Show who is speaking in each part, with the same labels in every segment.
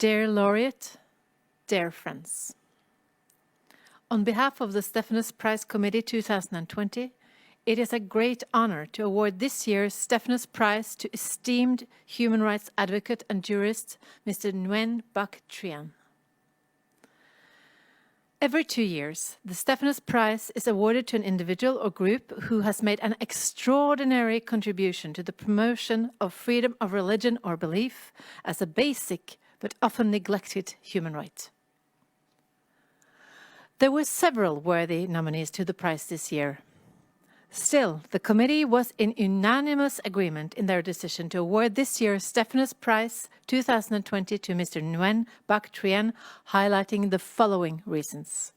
Speaker 1: Dear Laureate, dear friends. On behalf of the Stefanus Prize Committee 2020, it is a great honor to award this year's Stefanus Prize to esteemed human rights advocate and jurist, Mr. Nguyễn Bắc Truyển. Every 2 years, the Stefanus Prize is awarded to an individual or group who has made an extraordinary contribution to the promotion of freedom of religion or belief as a basic but often neglected human right. There were several worthy nominees to the prize this year. Still, the committee was in unanimous agreement in their decision to award this year's Stefanus Prize 2020 to Mr. Nguyễn Bắc Truyển, highlighting the following reasons.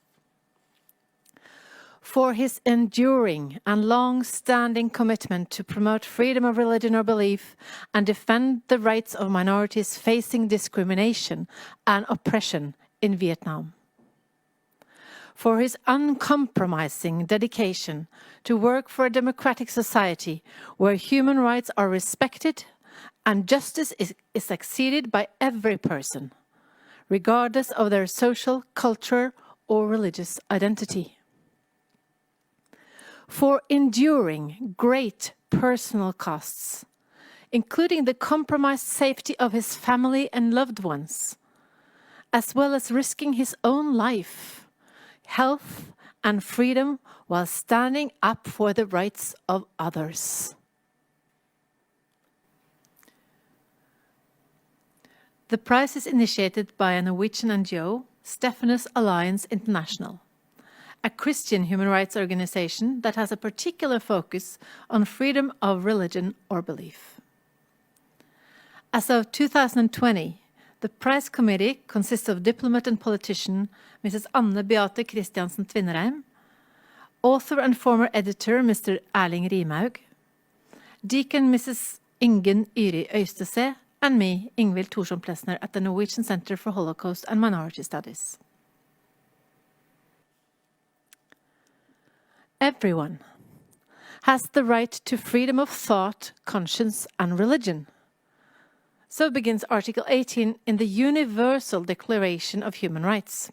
Speaker 1: For his enduring and long-standing commitment to promote freedom of religion or belief and defend the rights of minorities facing discrimination and oppression in Vietnam. For his uncompromising dedication to work for a democratic society where human rights are respected and justice is exceeded by every person, regardless of their social, cultural, or religious identity. For enduring great personal costs, including the compromised safety of his family and loved ones, as well as risking his own life, health and freedom while standing up for the rights of others. The prize is initiated by a Norwegian NGO, Stefanus Alliance International, a Christian human rights organization that has a particular focus on freedom of religion or belief. As of 2020, the prize committee consists of diplomat and politician Mrs. Anne Beate Christiansen Tvinnereim, author and former editor Mr. Erling Rimaug, deacon Mrs. Ingen Yri Øystese, and me, Ingvill Thorson Plesner, at the Norwegian Center for Holocaust and Minority Studies. Everyone has the right to freedom of thought, conscience, and religion. So begins Article 18 in the Universal Declaration of Human Rights.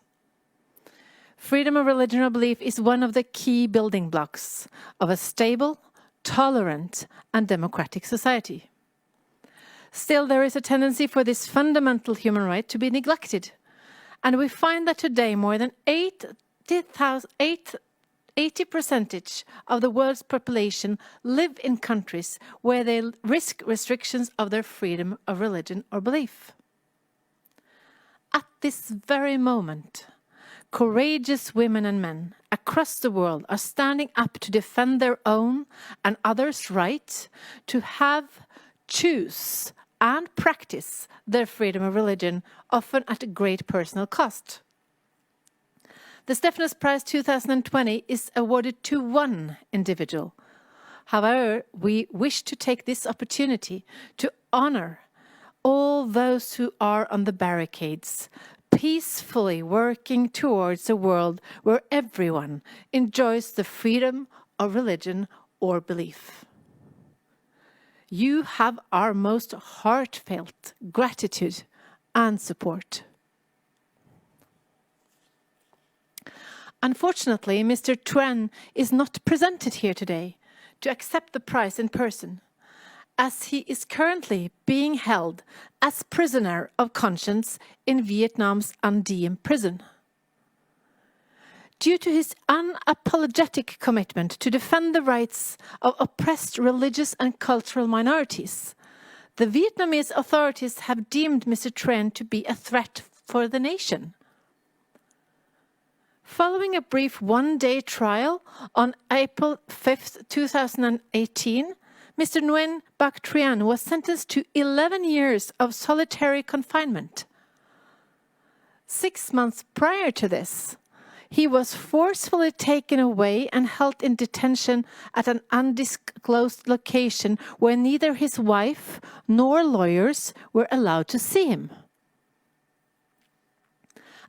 Speaker 1: Freedom of religion or belief is one of the key building blocks of a stable, tolerant, and democratic society. Still, there is a tendency for this fundamental human right to be neglected, and we find that today more than 80% of the world's population live in countries where they risk restrictions of their freedom of religion or belief. At this very moment, courageous women and men across the world are standing up to defend their own and others' right to have, choose, and practice their freedom of religion, often at a great personal cost. The Stefanus Prize 2020 is awarded to one individual. However, we wish to take this opportunity to honor all those who are on the barricades, peacefully working towards a world where everyone enjoys the freedom of religion or belief. You have our most heartfelt gratitude and support. Unfortunately, Mr. Truyển is not presented here today to accept the prize in person, as he is currently being held as prisoner of conscience in Vietnam's An Diem prison. Due to his unapologetic commitment to defend the rights of oppressed religious and cultural minorities, the Vietnamese authorities have deemed Mr. Truyển to be a threat for the nation. Following a brief one-day trial on April 5, 2018, Mr. Nguyễn Bắc Truyển was sentenced to 11 years of solitary confinement. 6 months prior to this, he was forcefully taken away and held in detention at an undisclosed location where neither his wife nor lawyers were allowed to see him.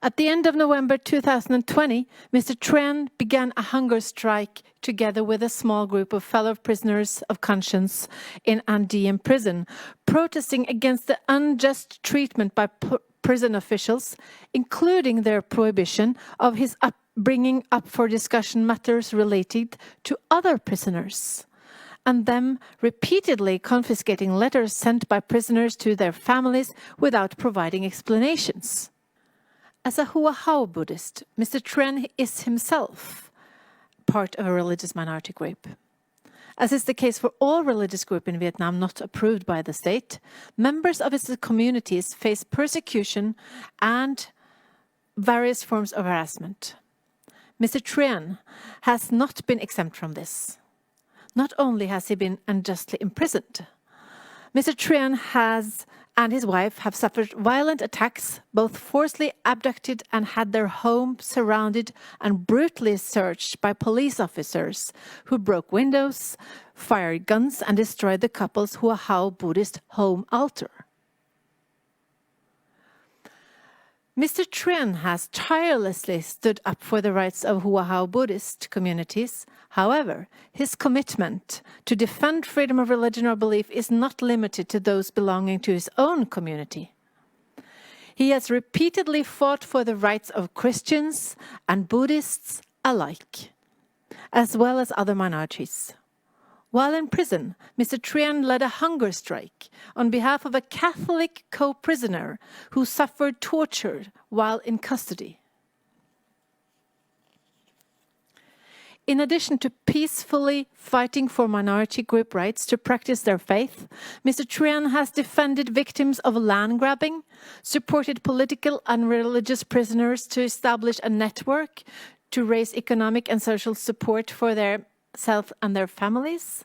Speaker 1: At the end of November 2020, Mr. Truyển began a hunger strike together with a small group of fellow prisoners of conscience in An Diem prison, protesting against the unjust treatment by prison officials, including their prohibition of his bringing up for discussion matters related to other prisoners, and them repeatedly confiscating letters sent by prisoners to their families without providing explanations. As a Hua Hao Buddhist, Mr. Truyển is himself part of a religious minority group. As is the case for all religious groups in Vietnam not approved by the state, members of its communities face persecution and various forms of harassment. Mr. Truyển has not been exempt from this. Not only has he been unjustly imprisoned, Mr. Truyển and his wife have suffered violent attacks, both forcibly abducted and had their home surrounded and brutally searched by police officers who broke windows, fired guns and destroyed the couple's Hua Hao Buddhist home altar. Mr. Truyển has tirelessly stood up for the rights of Hua Hao Buddhist communities. However, his commitment to defend freedom of religion or belief is not limited to those belonging to his own community. He has repeatedly fought for the rights of Christians and Buddhists alike, as well as other minorities. While in prison, Mr. Truyển led a hunger strike on behalf of a Catholic co-prisoner who suffered torture while in custody. In addition to peacefully fighting for minority group rights to practice their faith, Mr. Truyển has defended victims of land grabbing, supported political and religious prisoners to establish a network to raise economic and social support for themselves and their families.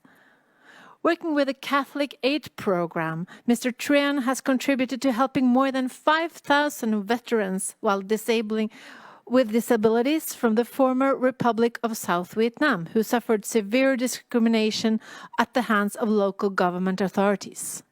Speaker 1: Working with a Catholic aid program, Mr. Truyển has contributed to helping more than 5,000 veterans with disabilities from the former Republic of South Vietnam who suffered severe discrimination at the hands of local government authorities.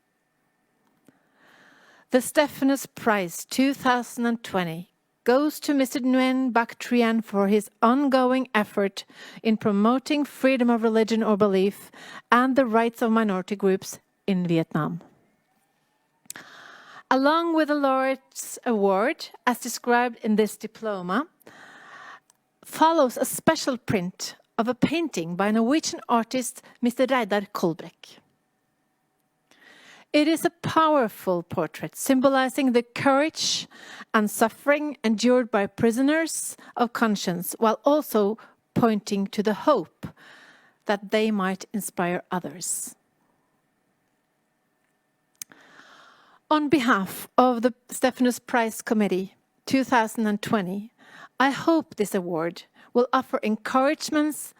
Speaker 1: The Stefanus Prize 2020 goes to Mr. Nguyễn Bắc Truyển for his ongoing effort in promoting freedom of religion or belief and the rights of minority groups in Vietnam. Along with the Laureate's Award, as described in this diploma, follows a special print of a painting by Norwegian artist Mr. Reidar Kolbrekk. It is a powerful portrait symbolizing the courage and suffering endured by prisoners of conscience, while also pointing to the hope that they might inspire others. On behalf of the Stefanus Prize Committee 2020, I hope this award will offer encouragement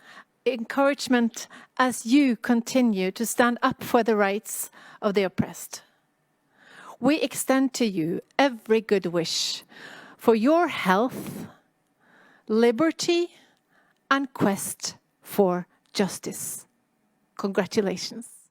Speaker 1: as you continue to stand up for the rights of the oppressed. We extend to you every good wish for your health, liberty, and quest for justice. Congratulations.